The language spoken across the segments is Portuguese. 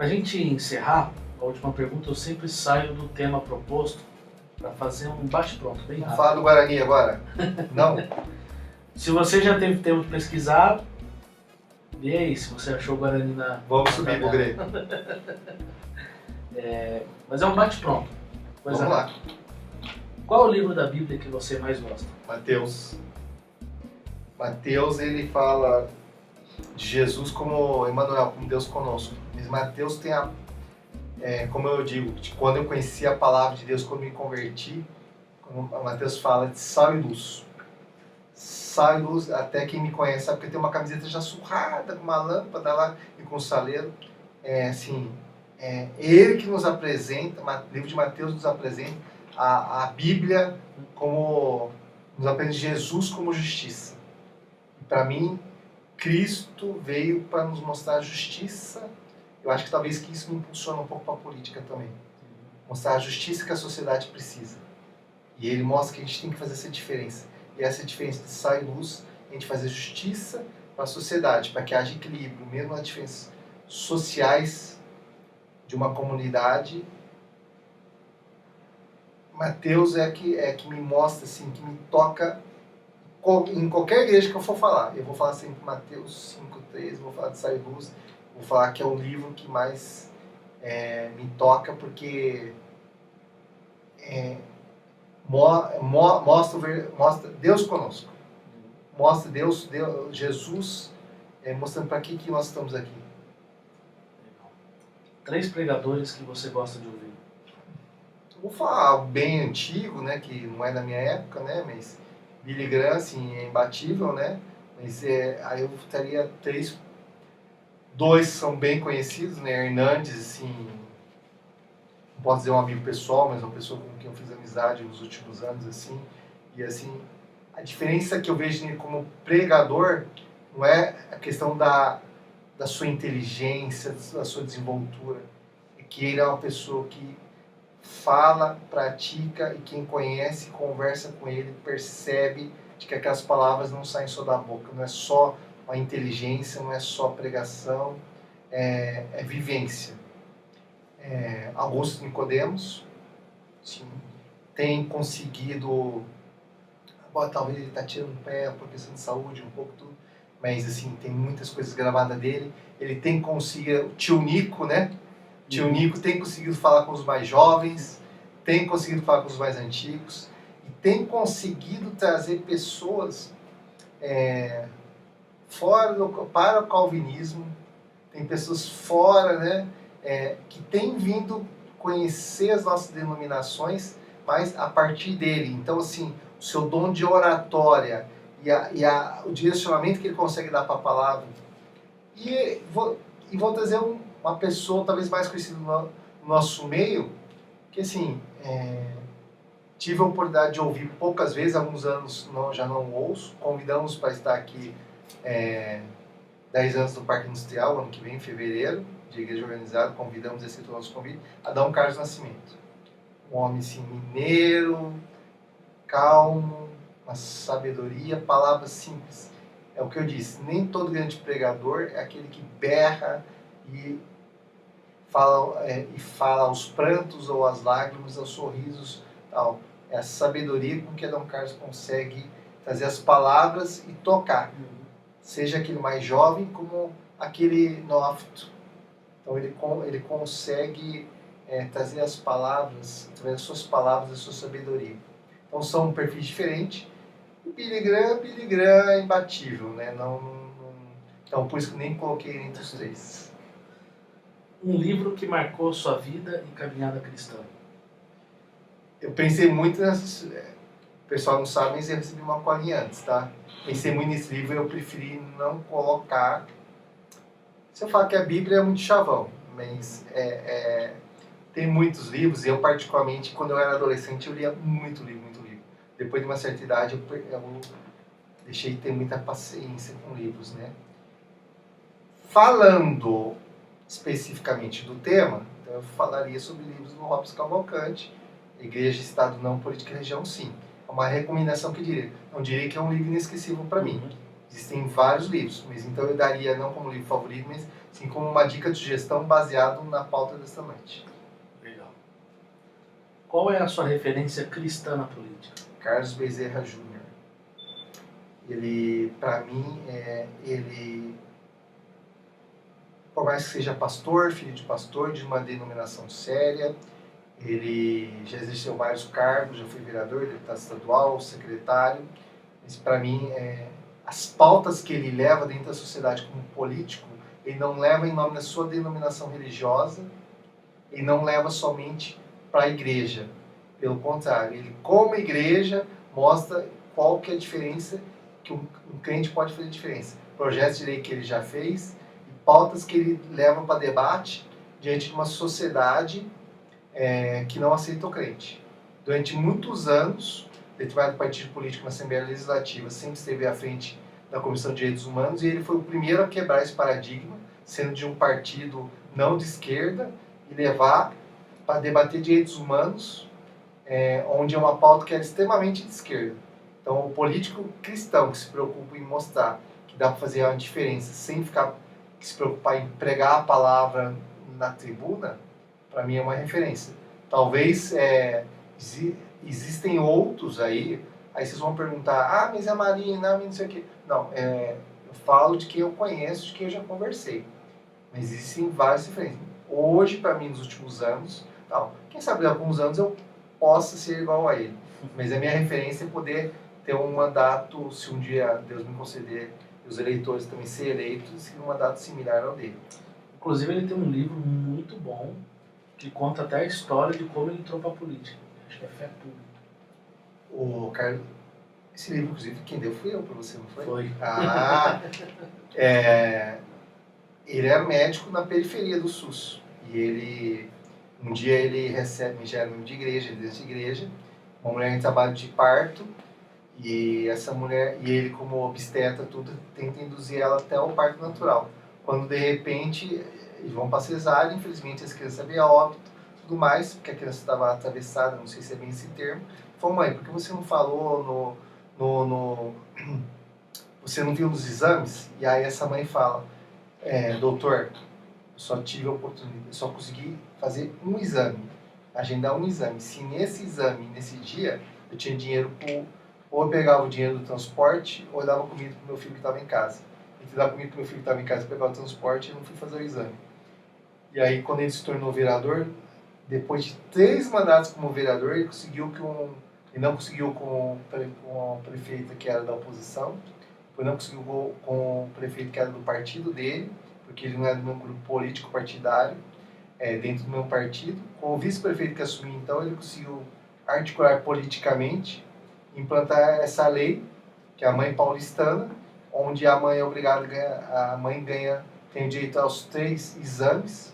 Para a gente encerrar, a última pergunta, eu sempre saio do tema proposto para fazer um bate-pronto bem rápido. Fala do Guarani agora. Não? Se você já teve tempo de pesquisar, e aí, se você achou o Guarani na... Vamos subir pro Grêmio. Mas é um bate-pronto. Vamos lá. Qual é o livro da Bíblia que você mais gosta? Mateus. Mateus, ele fala de Jesus como Emmanuel, como Deus conosco. Mas Mateus tem como eu digo, quando eu conheci a palavra de Deus, quando me converti, como Mateus fala de sal e luz. Sal e luz, até quem me conhece sabe que tem uma camiseta já surrada, com uma lâmpada lá e com um saleiro. Ele que nos apresenta, o livro de Mateus nos apresenta a Bíblia como, nos apresenta Jesus como justiça. E para mim, Cristo veio para nos mostrar a justiça. Eu acho que talvez que isso me impulsiona um pouco para a política também. Mostrar a justiça que a sociedade precisa. E ele mostra que a gente tem que fazer essa diferença. E essa diferença de sal e luz, a gente fazer justiça para a sociedade, para que haja equilíbrio, mesmo nas diferenças sociais de uma comunidade. Mateus é que me mostra, assim, que me toca em qualquer igreja que eu for falar. Eu vou falar sempre Mateus 5:3, vou falar de sal e luz, vou falar que é o livro que mais me toca, porque mostra Deus conosco. Mostra Deus Jesus, mostrando para que nós estamos aqui. 3 pregadores que você gosta de ouvir. Vou falar algo bem antigo, né, que não é da minha época, né, mas Billy Graham, assim, é imbatível, né, mas aí eu teria 3, 2 são bem conhecidos, né, Hernandes, assim, não posso dizer um amigo pessoal, mas uma pessoa com quem eu fiz amizade nos últimos anos, assim, e assim, a diferença que eu vejo nele como pregador não é a questão da sua inteligência, da sua desenvoltura, é que ele é uma pessoa que fala, pratica, e quem conhece, conversa com ele, percebe de que aquelas palavras não saem só da boca, não é só a inteligência, não é só pregação, é vivência. Augusto Nicodemos, sim, tem conseguido, talvez ele está tirando o pé por questão de saúde, um pouco tudo, mas assim, tem muitas coisas gravadas dele. Ele tem conseguido, o tio Nico, né? Tio Nico tem conseguido falar com os mais jovens, tem conseguido falar com os mais antigos, e tem conseguido trazer pessoas para o calvinismo. Tem pessoas fora, né, que têm vindo conhecer as nossas denominações, mas a partir dele. Então, assim, o seu dom de oratória o direcionamento que ele consegue dar para a palavra. E vou trazer uma pessoa talvez mais conhecida no nosso meio, que assim, tive a oportunidade de ouvir poucas vezes, há alguns anos já não ouço. Convidamos para estar aqui 10 anos do Parque Industrial, ano que vem, em fevereiro, de Igreja Organizada. Convidamos, esse o nosso convite, Adão Carlos Nascimento. Um homem assim, mineiro, calmo, uma sabedoria, palavras simples. É o que eu disse, nem todo grande pregador é aquele que berra e fala aos prantos ou às lágrimas, aos sorrisos, tal. É a sabedoria com que Adão Carlos consegue trazer as palavras e tocar. Seja aquele mais jovem como aquele novato. Então ele consegue trazer as palavras, através das suas palavras, da sua sabedoria. Então são perfis diferentes. O Billy Graham é imbatível, né? Então por isso que nem coloquei ele entre os 3. Um livro que marcou sua vida e caminhada cristã. Eu pensei muito nessas... O pessoal não sabe, mas eu recebi uma colinha antes, tá? Pensei muito nesse livro e eu preferi não colocar. Se eu falar que a Bíblia é muito chavão, mas tem muitos livros. Eu, particularmente, quando eu era adolescente, eu lia muito livro. Depois de uma certa idade, eu deixei de ter muita paciência com livros, né? Falando especificamente do tema, então eu falaria sobre livros do Robson Cavalcante, Igreja, Estado, Não, Política e Religião, sim. É uma recomendação que eu diria. Não diria que é um livro inesquecível para mim. Existem vários livros, mas então eu daria não como livro favorito, mas sim como uma dica de sugestão baseado na pauta desta noite. Legal. Qual é a sua referência cristã na política? Carlos Bezerra Júnior. Ele, para mim, ele, por mais que seja pastor, filho de pastor, de uma denominação séria, ele já exerceu vários cargos, já foi vereador, deputado estadual, secretário, mas para mim, as pautas que ele leva dentro da sociedade como político, ele não leva em nome da sua denominação religiosa, ele não leva somente para a igreja. Pelo contrário, ele como igreja mostra qual que é a diferença que um crente pode fazer diferença. Projetos de lei que ele já fez e pautas que ele leva para debate diante de uma sociedade que não aceita o crente. Durante muitos anos, determinado partido político na Assembleia Legislativa sempre esteve à frente da Comissão de Direitos Humanos e ele foi o primeiro a quebrar esse paradigma, sendo de um partido não de esquerda, e levar para debater direitos humanos, onde é uma pauta que era extremamente de esquerda. Então, o político cristão que se preocupa em mostrar que dá para fazer uma diferença sem se preocupar em pregar a palavra na tribuna, para mim é uma referência. Talvez existem outros aí vocês vão perguntar, mas é Marina, não sei o quê. Não, eu falo de quem eu conheço, de quem eu já conversei. Mas existem várias diferenças. Hoje, para mim, nos últimos anos, quem sabe daqui a alguns anos eu possa ser igual a ele. Mas a minha referência é poder ter um mandato, se um dia Deus me conceder, e os eleitores também serem eleitos, um mandato similar ao dele. Inclusive, ele tem um livro muito bom que conta até a história de como ele entrou para a política. Acho que é Fé Pública. O Carlos, esse livro, inclusive, quem deu fui eu para você, não foi? Foi. Ele é médico na periferia do SUS. E um dia ele recebe, já era de igreja, dentro de igreja, uma mulher em trabalho de parto, e essa mulher, e ele como obstetra, tudo, tenta induzir ela até o parto natural. Quando de repente eles vão para cesárea, infelizmente as crianças veio a óbito, tudo mais, porque a criança estava atravessada, não sei se é bem esse termo. Falou, mãe, por que você não falou você não viu nos exames? E aí essa mãe fala, doutor, eu só tive a oportunidade, eu só consegui fazer um exame, agendar um exame. Se nesse exame, nesse dia, eu tinha dinheiro ou eu pegava o dinheiro do transporte, ou eu dava comida pro meu filho que estava em casa. Entre dar comida pro meu filho que estava em casa e pegar o transporte, eu não fui fazer o exame. E aí, quando ele se tornou vereador, depois de 3 mandatos como vereador, ele não conseguiu com a prefeita que era da oposição, depois não conseguiu com o prefeito que era do partido dele, porque ele não era do meu grupo político partidário, dentro do meu partido. Com o vice-prefeito que assumiu, então, ele conseguiu articular politicamente, implantar essa lei, que é a mãe paulistana, onde a mãe é obrigada a mãe tem direito aos 3 exames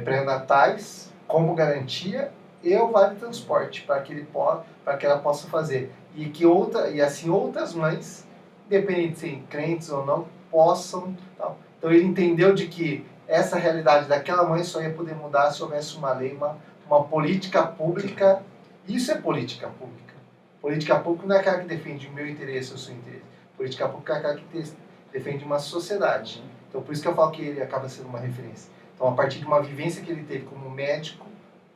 pré-natais como garantia e o vale transporte para que ela possa fazer e assim outras mães, independente de serem crentes ou não, possam tal. Então ele entendeu de que essa realidade daquela mãe só ia poder mudar se houvesse uma lei, uma política pública. Isso é política pública. Política pública não é aquela que defende o meu interesse ou o seu interesse. Política pública é aquela que defende uma sociedade. Então por isso que eu falo que ele acaba sendo uma referência. Então, a partir de uma vivência que ele teve como médico,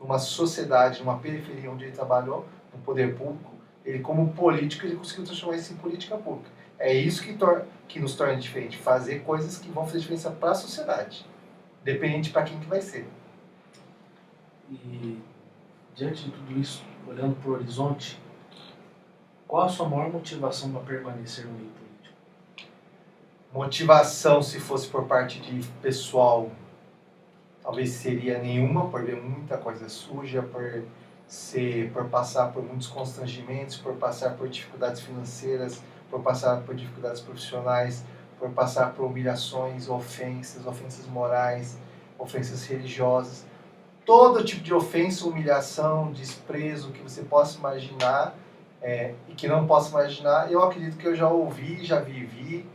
numa sociedade, numa periferia onde ele trabalhou, no poder público, ele como político, ele conseguiu transformar isso em política pública. É isso que nos torna diferente, fazer coisas que vão fazer diferença para a sociedade, dependente para quem que vai ser. E, diante de tudo isso, olhando para o horizonte, qual a sua maior motivação para permanecer no meio político? Motivação, se fosse por parte de pessoal, talvez seria nenhuma, por ver muita coisa suja, por passar por muitos constrangimentos, por passar por dificuldades financeiras, por passar por dificuldades profissionais, por passar por humilhações, ofensas morais, ofensas religiosas. Todo tipo de ofensa, humilhação, desprezo que você possa imaginar e que não possa imaginar, eu acredito que eu já ouvi, já vivi.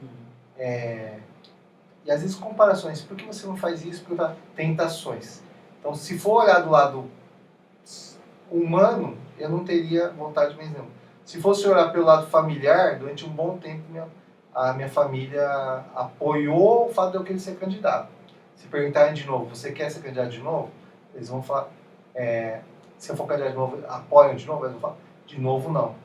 E às vezes comparações, por que você não faz isso? Porque tentações. Então, se for olhar do lado humano, eu não teria vontade mais nenhuma. Se fosse olhar pelo lado familiar, durante um bom tempo a minha família apoiou o fato de eu querer ser candidato. Se perguntarem de novo, você quer ser candidato de novo? Eles vão falar, se eu for candidato de novo, apoiam de novo? Eles vão falar, de novo não. O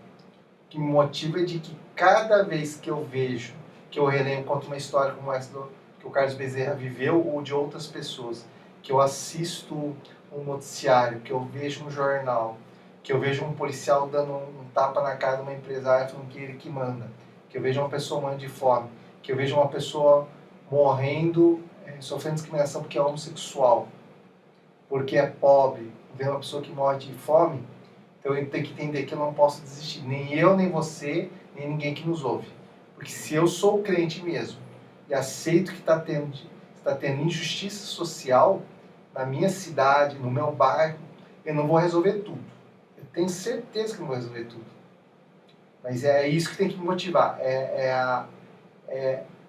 que me motiva é de que cada vez que eu vejo, que eu relembro, conto uma história como essa que o Carlos Bezerra viveu ou de outras pessoas, que eu assisto um noticiário, que eu vejo um jornal, que eu vejo um policial dando um tapa na cara de uma empresária falando que ele que manda, que eu vejo uma pessoa morrendo de fome, que eu vejo uma pessoa morrendo, sofrendo discriminação porque é homossexual, porque é pobre, ver uma pessoa que morre de fome, então eu tenho que entender que eu não posso desistir, nem eu, nem você, nem ninguém que nos ouve. Porque se eu sou crente mesmo e aceito que está tendo injustiça social na minha cidade, no meu bairro, eu não vou resolver tudo. Eu tenho certeza que não vou resolver tudo. Mas é isso que tem que me motivar.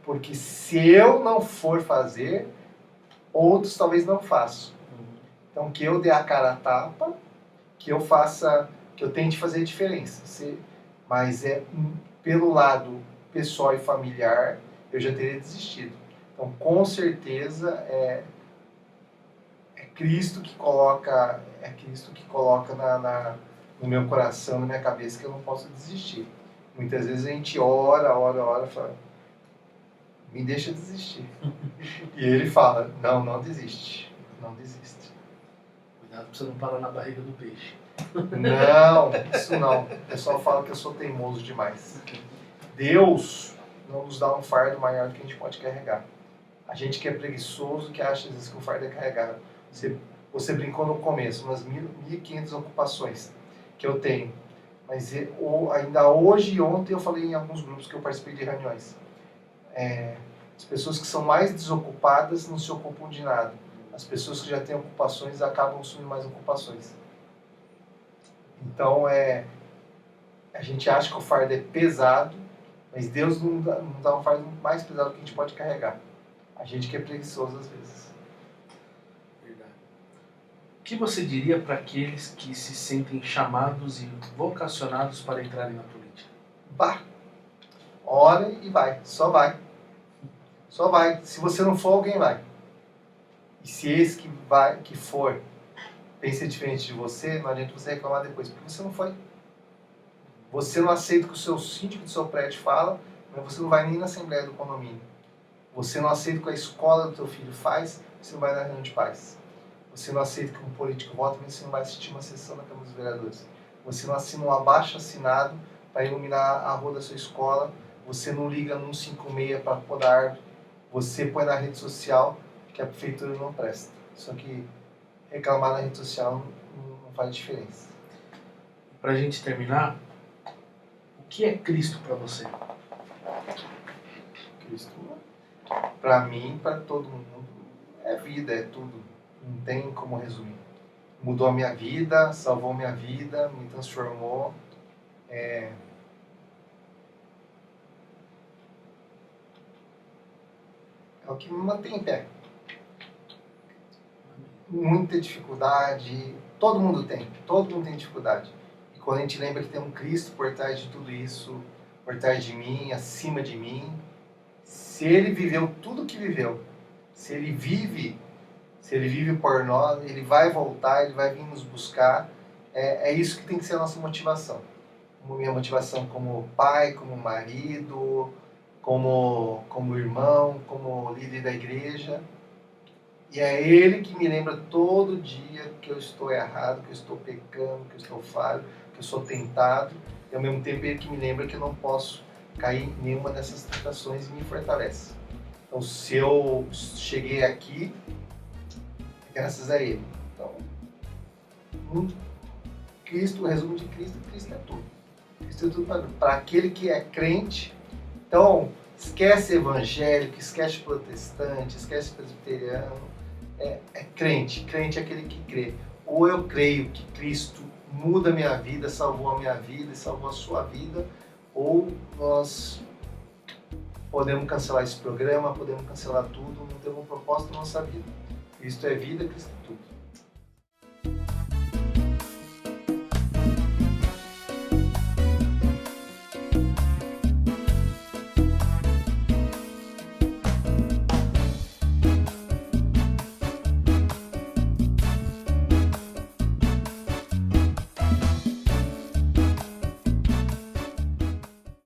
Porque se eu não for fazer, outros talvez não façam. Então que eu dê a cara a tapa, que eu faça, que eu tente fazer a diferença. Mas pelo lado pessoal e familiar, eu já teria desistido. Então, com certeza, é Cristo que coloca, no meu coração, na minha cabeça, que eu não posso desistir. Muitas vezes a gente ora, fala, me deixa desistir. E ele fala, não desiste, não desiste. Cuidado pra você não parar na barriga do peixe. Não, isso não. O pessoal fala que eu sou teimoso demais. Deus não nos dá um fardo maior do que a gente pode carregar. A gente que é preguiçoso, que acha às vezes que o fardo é carregar. Você brincou no começo, umas 1.500 ocupações que eu tenho. Mas ainda hoje e ontem eu falei em alguns grupos que eu participei de reuniões. As pessoas que são mais desocupadas não se ocupam de nada. As pessoas que já têm ocupações acabam assumindo mais ocupações. Então, a gente acha que o fardo é pesado, mas Deus não dá um fardo mais pesado que a gente pode carregar. A gente que é preguiçoso às vezes. Verdade. O que você diria para aqueles que se sentem chamados e vocacionados para entrarem na política? Vá. Ora e vai. Só vai. Só vai. Se você não for, alguém vai. E se esse que for pensa diferente de você, não adianta você reclamar depois, porque você não foi. Você não aceita o que o seu síndico do seu prédio fala, mas você não vai nem na assembleia do condomínio. Você não aceita o que a escola do seu filho faz, você não vai na reunião de pais. Você não aceita que um político vota, mas você não vai assistir uma sessão na Câmara dos Vereadores. Você não assina um abaixo-assinado para iluminar a rua da sua escola. Você não liga no 156 para podar árvore. Você põe na rede social que a prefeitura não presta. Só que reclamar na rede social não faz diferença. Para a gente terminar, o que é Cristo para você? Cristo, para mim, para todo mundo, é vida, é tudo. Não tem como resumir. Mudou a minha vida, salvou minha vida, me transformou. É o que me mantém em pé. Muita dificuldade, todo mundo tem dificuldade. E quando a gente lembra que tem um Cristo por trás de tudo isso, por trás de mim, acima de mim, se ele viveu tudo o que viveu, se ele vive por nós, ele vai voltar, ele vai vir nos buscar. É isso que tem que ser a nossa motivação. Minha motivação como pai, como marido, como irmão, como líder da igreja. E é ele que me lembra todo dia que eu estou errado, que eu estou pecando, que eu estou falho, que eu sou tentado. E ao mesmo tempo ele que me lembra que eu não posso cair em nenhuma dessas tentações e me fortalece. Então se eu cheguei aqui, é graças a ele. Então, Cristo, o resumo de Cristo é tudo. Cristo é tudo para aquele que é crente. Então, esquece evangélico, esquece protestante, esquece presbiteriano. Crente é aquele que crê. Ou eu creio que Cristo muda a minha vida, salvou a minha vida e salvou a sua vida, ou nós podemos cancelar esse programa, podemos cancelar tudo, não temos um propósito na nossa vida. Cristo é vida, Cristo é tudo.